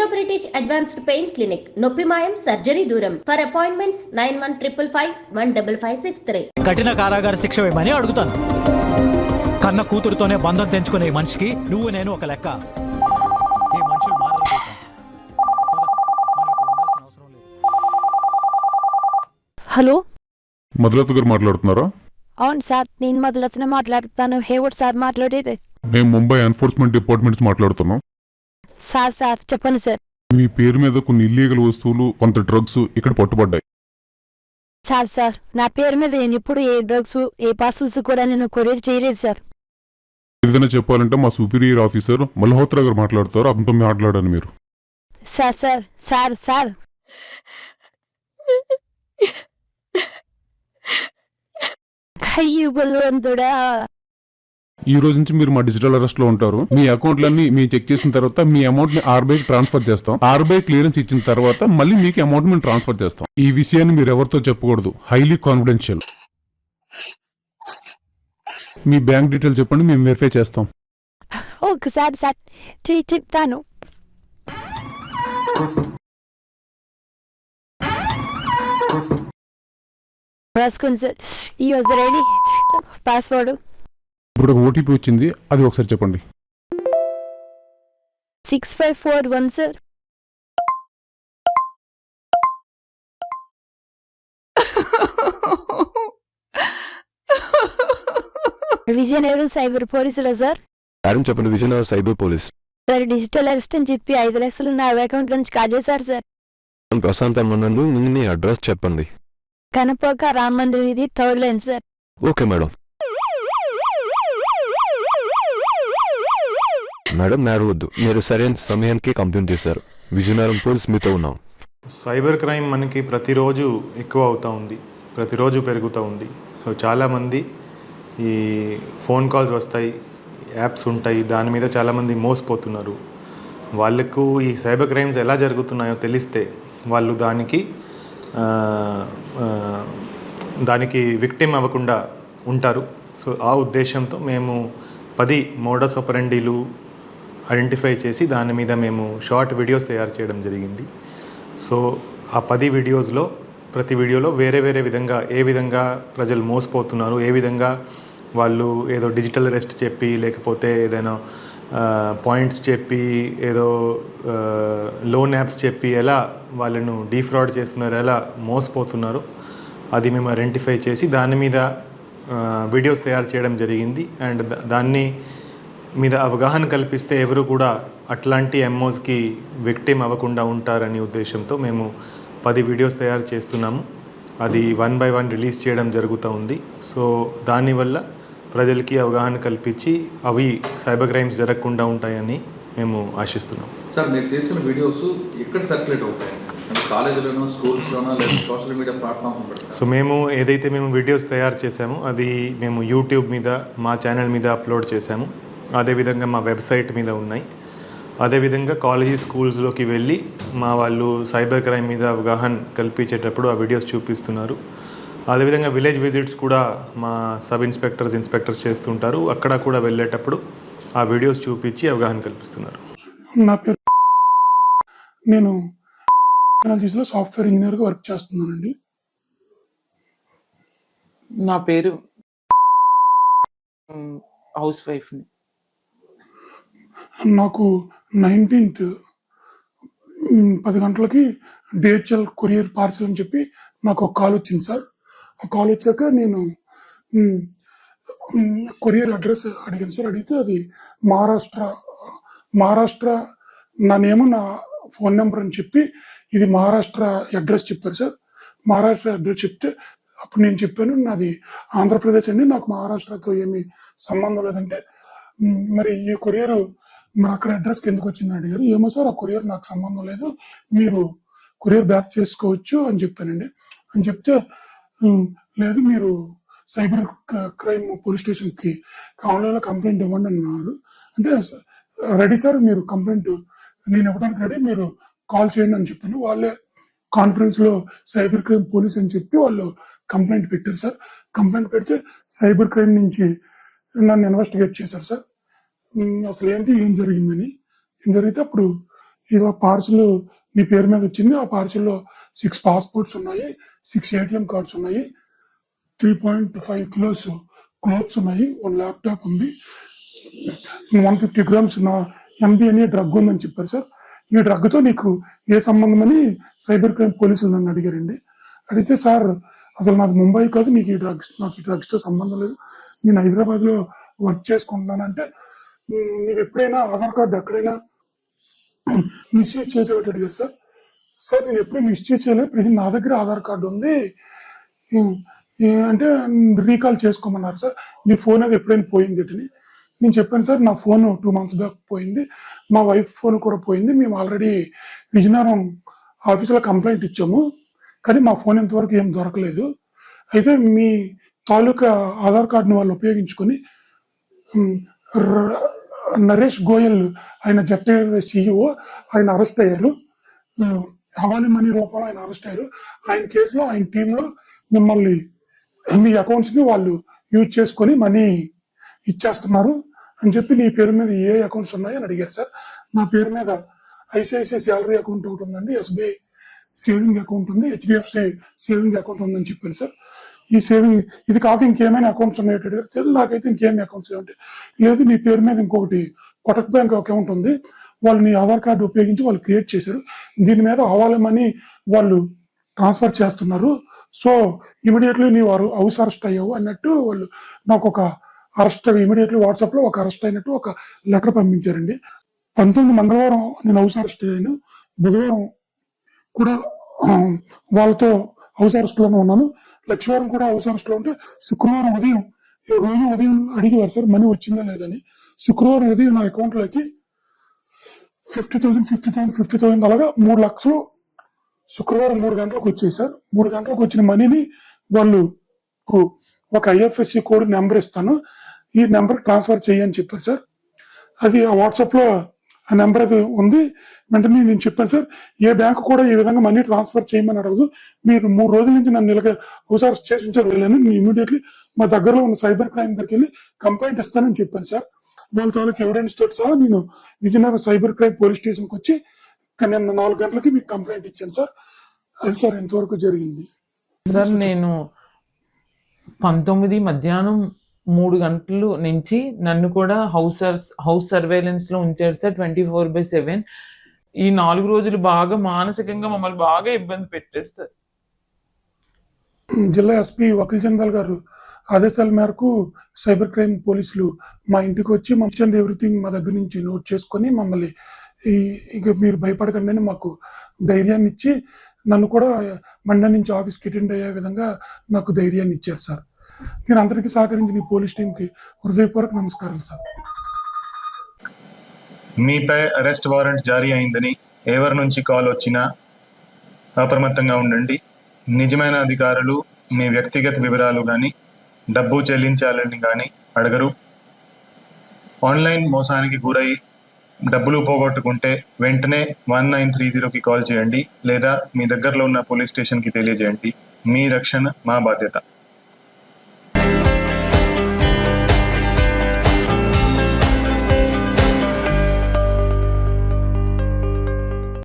Indo British advanced pain clinic, నొప్పిమాయం, surgery దూరం. For appointments 9155515563. కఠిన కారాగార శిక్ష వేయమని అడుగుతాను. కన్న కూతురుతోనే బంధం తెంచుకునే మనిషికి నువ్వు నేను ఒక లెక్క. ఈ మనుషులు మారరు. హలో, మధులత గారు మాట్లాడుతున్నారా? అవును సార్, నేను మధులతనే మాట్లాడుతాను. హేవర్డ్ సార్ మాట్లాడేది. మేము ముంబై ఎన్ఫోర్స్మెంట్ డిపార్ట్మెంట్ మాట్లాడుతున్నాం. సార్ చెప్పండి సార్. మీ పేరు మీద కొన్ని ఇల్లీగల్ వస్తువులు, కొంత డ్రగ్స్ ఇక్కడ పట్టుబడ్డాయి. సార్ నా పేరు మీద నేను ఇప్పుడు ఏ డ్రగ్స్, ఏ పార్సల్స్ కూడా నేను కొరియర్ చేయలేదు సార్. ఏదైనా చెప్పాలంటే మా సుపీరియర్ ఆఫీసర్ మల్హోత్రా గారు మాట్లాడతారు. అతనితో మాట్లాడాను మీరు. సార్ అయ్యో బలవంతుడా, ఈ రోజు నుంచి మీరు మా డిజిటల్ అరెస్ట్ లో ఉంటారు. మీ అకౌంట్లన్నీ మేము చెక్ చేసిన తర్వాత మీ అమౌంట్ ని ఆర్బీఐ ట్రాన్స్ఫర్ చేస్తాం. ఆర్బీఐ క్లియరెన్స్ ఇచ్చిన తర్వాత మళ్ళీ మీకు అమౌంట్ మేము ట్రాన్స్ఫర్ చేస్తాం. ఈ విషయాన్ని మీరు ఎవరితో చెప్పకూడదు. Highly confidential. మీ బ్యాంక్ డీటెయిల్ చెప్పండి, మేము వెరిఫై చేస్తాం. ఒకసారి సార్ చెప్తాను. రాసుకోండి సార్. User ID, password. ఇప్పుడు ఒక ఓటీపీ వచ్చింది, అది ఒకసారి చెప్పండి. 6541 సార్. విజయనగరం సైబర్ పోలీసులా సార్? మేడం చెప్పండి. Vizianagaram cyber police sir, digital arrest అని చెప్పి 5 లక్షలు నా అకౌంట్ నుంచి కాజేశారు సార్. ప్రశాంత్ అమ్మనందు మీ అడ్రస్ చెప్పండి. కనపక రామంది ఇది 3rd line sir. Okay madam. Madam నేరవద్దు, మీరు సరైన సమయానికి కంప్లైంట్ చేశారు. విజయనగరం పోలీస్ మీతో ఉన్నాం. సైబర్ క్రైమ్ మనకి ప్రతిరోజు ఎక్కువ అవుతూ ఉంది, ప్రతిరోజు పెరుగుతూ ఉంది. సో చాలామంది ఈ ఫోన్ కాల్స్ వస్తాయి, యాప్స్ ఉంటాయి, దాని మీద చాలామంది మోసపోతున్నారు. వాళ్ళకు ఈ సైబర్ క్రైమ్స్ ఎలా జరుగుతున్నాయో తెలిస్తే వాళ్ళు దానికి విక్టిమ్ అవ్వకుండా ఉంటారు. సో ఆ ఉద్దేశంతో మేము 10 మోడస్ ఆపరెండీలు ఐడెంటిఫై చేసి దాని మీద మేము షార్ట్ వీడియోస్ తయారు చేయడం జరిగింది. సో ఆ 10 వీడియోస్లో ప్రతి వీడియోలో వేరే వేరే విధంగా ఏ విధంగా ప్రజలు మోసపోతున్నారు, ఏ విధంగా వాళ్ళు ఏదో డిజిటల్ అరెస్ట్ చెప్పి, లేకపోతే ఏదైనా పాయింట్స్ చెప్పి, ఏదో లోన్ యాప్స్ చెప్పి ఎలా వాళ్ళను డీఫ్రాడ్ చేస్తున్నారు, ఎలా మోసపోతున్నారు, అది మేము ఐడెంటిఫై చేసి దాని మీద వీడియోస్ తయారు చేయడం జరిగింది. అండ్ దాన్ని మీద అవగాహన కల్పిస్తే ఎవరు కూడా అట్లాంటి ఎంఓస్కి విక్టిమ్ అవ్వకుండా ఉంటారనే ఉద్దేశంతో మేము 10 వీడియోస్ తయారు చేస్తున్నాము. అది 1 by 1 రిలీజ్ చేయడం జరుగుతూ ఉంది. సో దానివల్ల ప్రజలకి అవగాహన కల్పించి అవి సైబర్ క్రైమ్స్ జరగకుండా ఉంటాయని మేము ఆశిస్తున్నాం. సార్, మీరు చేసిన వీడియోస్ ఎక్కడ సర్క్యులేట్ అవుతాయి? కాలేజీలోనో, స్కూల్స్లోనో, లేదా సోషల్ మీడియా ప్లాట్ఫామ్? సో మేము ఏదైతే వీడియోస్ తయారు చేసామో అది మేము యూట్యూబ్ మీద, మా ఛానల్ మీద అప్లోడ్ చేసాము. అదేవిధంగా మా వెబ్సైట్ మీద ఉన్నాయి. అదేవిధంగా కాలేజీ, స్కూల్స్లోకి వెళ్ళి మా వాళ్ళు సైబర్ క్రైమ్ మీద అవగాహన కల్పించేటప్పుడు ఆ వీడియోస్ చూపిస్తున్నారు. అదేవిధంగా విలేజ్ విజిట్స్ కూడా మా సబ్ ఇన్స్పెక్టర్స్ చేస్తుంటారు. అక్కడ కూడా వెళ్ళేటప్పుడు ఆ వీడియోస్ చూపించి అవగాహన కల్పిస్తున్నారు. నా పేరు, నేను టెక్నాలజీస్లో సాఫ్ట్వేర్ ఇంజనీర్గా వర్క్ చేస్తున్నానండి. నా పేరు హౌస్ వైఫ్ని. నాకు 19th 10 గంటలకి డిహెచ్ఎల్ కొరియర్ పార్సల్ అని చెప్పి నాకు ఒక కాల్ వచ్చింది సార్. ఆ కాల్ వచ్చాక నేను కొరియర్ అడ్రస్ అడిగాను సార్. అడిగితే అది మహారాష్ట్ర నా నేమ్, నా ఫోన్ నెంబర్ అని చెప్పి ఇది మహారాష్ట్ర అడ్రస్ చెప్పారు సార్. మహారాష్ట్ర అడ్రస్ చెప్తే అప్పుడు నేను చెప్పాను, నాది ఆంధ్రప్రదేశ్ అండి, నాకు మహారాష్ట్రతో ఏమీ సంబంధం లేదంటే, మరి ఈ కొరియర్ మరి అక్కడ అడ్రస్కి ఎందుకు వచ్చింది అడిగారు. ఏమో సార్, ఆ కొరియర్ నాకు సంబంధం లేదు, మీరు కొరియర్ బ్యాక్ చేసుకోవచ్చు అని చెప్పానండి. అని చెప్తే లేదు, మీరు సైబర్ క్రైమ్ పోలీస్ స్టేషన్కి ఆన్లైన్లో కంప్లైంట్ ఇవ్వండి అన్నారు. అంటే రెడీ సార్, మీరు కంప్లైంట్ నేను ఇవ్వడానికి రెడీ, మీరు కాల్ చేయండి అని చెప్పాను. వాళ్ళే కాన్ఫరెన్స్లో సైబర్ క్రైమ్ పోలీస్ అని చెప్పి వాళ్ళు కంప్లైంట్ పెట్టారు సార్. కంప్లైంట్ పెడితే సైబర్ క్రైమ్ నుంచి నన్ను ఇన్వెస్టిగేట్ చేశారు సార్. అసలు ఏం జరిగిందని. ఏం జరిగితే అప్పుడు ఇలా పార్సిల్ మీ పేరు మీద వచ్చింది. ఆ పార్సిల్లో 6 పాస్పోర్ట్స్ ఉన్నాయి, 6 ATM కార్డ్స్ ఉన్నాయి, 3.5 kilos క్లోత్స్ ఉన్నాయి, 1 ల్యాప్టాప్ ఉంది, 150 grams నా MB అనే డ్రగ్ ఉందని చెప్పారు సార్. ఈ డ్రగ్తో నీకు ఏ సంబంధం అని సైబర్ క్రైమ్ పోలీసులు నన్ను అడిగారండి. అడిగితే సార్ అసలు నాకు ముంబై కాదు, నాకు ఈ డ్రగ్స్తో సంబంధం లేదు, నేను హైదరాబాద్లో వర్క్ చేసుకుంటున్నానంటే మీరు ఎప్పుడైనా ఆధార్ కార్డు ఎక్కడైనా మిస్యూజ్ చేసేవాటి అడిగారు సార్. సార్ నేను ఎప్పుడూ మిస్యూజ్ చేయలేదు, ప్రతి నా దగ్గర ఆధార్ కార్డు ఉంది అంటే రీకాల్ చేసుకోమన్నారు సార్. మీ ఫోన్ అది ఎప్పుడైనా పోయింది అని నేను చెప్పాను సార్. నా ఫోన్ 2 months బ్యాక్ పోయింది, మా వైఫ్ ఫోన్ కూడా పోయింది, మేము ఆల్రెడీ విజయనగరం ఆఫీసులో కంప్లైంట్ ఇచ్చాము, కానీ మా ఫోన్ ఇంతవరకు ఏం దొరకలేదు. అయితే మీ తాలూకా ఆధార్ కార్డుని వాళ్ళు ఉపయోగించుకొని నరేష్ గోయల్ ఆయన జెట్ ఎయిర్వేస్ CEO ఆయన అరెస్ట్ అయ్యారు, హవాలీ మనీ రూపంలో ఆయన అరెస్ట్ అయ్యారు. ఆయన కేసులో ఆయన టీంలో మిమ్మల్ని మీ అకౌంట్స్ని వాళ్ళు యూజ్ చేసుకొని మనీ ఇచ్చేస్తున్నారు అని చెప్పి నీ పేరు మీద ఏ అకౌంట్స్ ఉన్నాయని అడిగారు సార్. నా పేరు మీద ICICI శాలరీ అకౌంట్ ఒకటి ఉందండి, SBI సేవింగ్ అకౌంట్ ఉంది, HDFC సేవింగ్ అకౌంట్ ఉందని చెప్పాను సార్. ఈ సేవింగ్ ఇది కాక ఇంకేమైనా అకౌంట్స్ ఉన్నాయి తెలియదు, నాకైతే ఇంకేమి అకౌంట్స్ ఉంటాయి లేదు. నీ పేరు మీద ఇంకొకటి కొటక్ బ్యాంక్ అకౌంట్ ఉంది, వాళ్ళు నీ ఆధార్ కార్డు ఉపయోగించి వాళ్ళు క్రియేట్ చేశారు, దీని మీద హవాలా మనీ వాళ్ళు ట్రాన్స్ఫర్ చేస్తున్నారు, సో ఇమీడియట్లీ నీవు హౌస్ అరెస్ట్ అయ్యావు అన్నట్టు వాళ్ళు నాకు ఒక అరెస్ట్ ఇమీడియట్లీ వాట్సాప్లో ఒక అరెస్ట్ అయినట్టు ఒక లెటర్ పంపించారండి. 19 మంగళవారం నేను హౌస్ అరెస్ట్ అయ్యాను, బుధవారం కూడా వాళ్ళతో హౌస్ అరెస్ట్లోనే ఉన్నాను, లక్షవారం కూడా హౌస్ అరెస్ట్లో ఉంటే శుక్రవారం ఉదయం రోజు ఉదయం అడిగేవారు సార్ మనీ వచ్చిందా లేదని. శుక్రవారం ఉదయం నా అకౌంట్లోకి 50,000 అలాగా 3 లక్షలు శుక్రవారం 3 గంటలకు వచ్చాయి సార్. 3 గంటలకు వచ్చిన మనీని వాళ్ళు ఒక IFSC కోడ్ నెంబర్ ఇస్తాను, ఈ నెంబర్కి ట్రాన్స్ఫర్ చేయని చెప్పారు సార్. అది ఆ వాట్సాప్లో ఆ నెంబర్ అది ఉంది. వెంటనే నేను చెప్పాను సార్, ఏ బ్యాంకు కూడా ఈ విధంగా మనీ ట్రాన్స్ఫర్ చేయమని అడగదు, మీరు 3 రోజుల నుంచి నన్ను హౌస్ అరెస్ట్ చేసి ఉంచారు వెళ్ళాను, నేను ఇమీడియట్లీ మా దగ్గరలో ఉన్న సైబర్ క్రైమ్ దగ్గరికి వెళ్ళి కంప్లైంట్ ఇస్తానని చెప్పాను సార్. వాళ్ళ తాలూకు ఎవిడెన్స్ తోటి సహా నేను విజయనగరం సైబర్ క్రైమ్ పోలీస్ స్టేషన్కి వచ్చి నిన్న 4 గంటలకి మీకు కంప్లైంట్ ఇచ్చాను సార్. అది సార్ ఎంతవరకు జరిగింది సార్. నేను 19 మధ్యాహ్నం 3 గంటల నుంచి నన్ను కూడా హౌస్ సర్వేలెన్స్ లో ఉంచారు సార్ 24/7. ఈ 4 రోజులు బాగా మానసికంగా మమ్మల్ని బాగా ఇబ్బంది పెట్టారు సార్. జిల్లా SP వకీల్ చందాల్ గారు ఆదేశాల మేరకు సైబర్ క్రైమ్ పోలీసులు మా ఇంటికి వచ్చి మంచి ఎవ్రీథింగ్ మా దగ్గర నుంచి నోట్ చేసుకొని మమ్మల్ని ఇక మీరు భయపడకండి అని మాకు ధైర్యాన్ని ఇచ్చి నన్ను కూడా మండే నుంచి ఆఫీస్కి అటెండ్ అయ్యే విధంగా నాకు ధైర్యాన్ని ఇచ్చారు సార్. నేను అందరికీ సహకరించిన ఈ పోలీస్ టీంకి హృదయపూర్వక నమస్కారాలు సార్. మీపై అరెస్ట్ వారెంట్ జారీ అయిందని ఎవరి నుంచి కాల్ వచ్చినా అప్రమత్తంగా ఉండండి. నిజమైన అధికారులు మీ వ్యక్తిగత వివరాలు కానీ డబ్బు చెల్లించాలని కానీ అడగరు. ఆన్లైన్ మోసానికి గురై డబ్బులు పోగొట్టుకుంటే వెంటనే 1930కి కాల్ చేయండి లేదా మీ దగ్గరలో ఉన్న పోలీస్ స్టేషన్కి తెలియజేయండి. మీ రక్షణ మా బాధ్యత.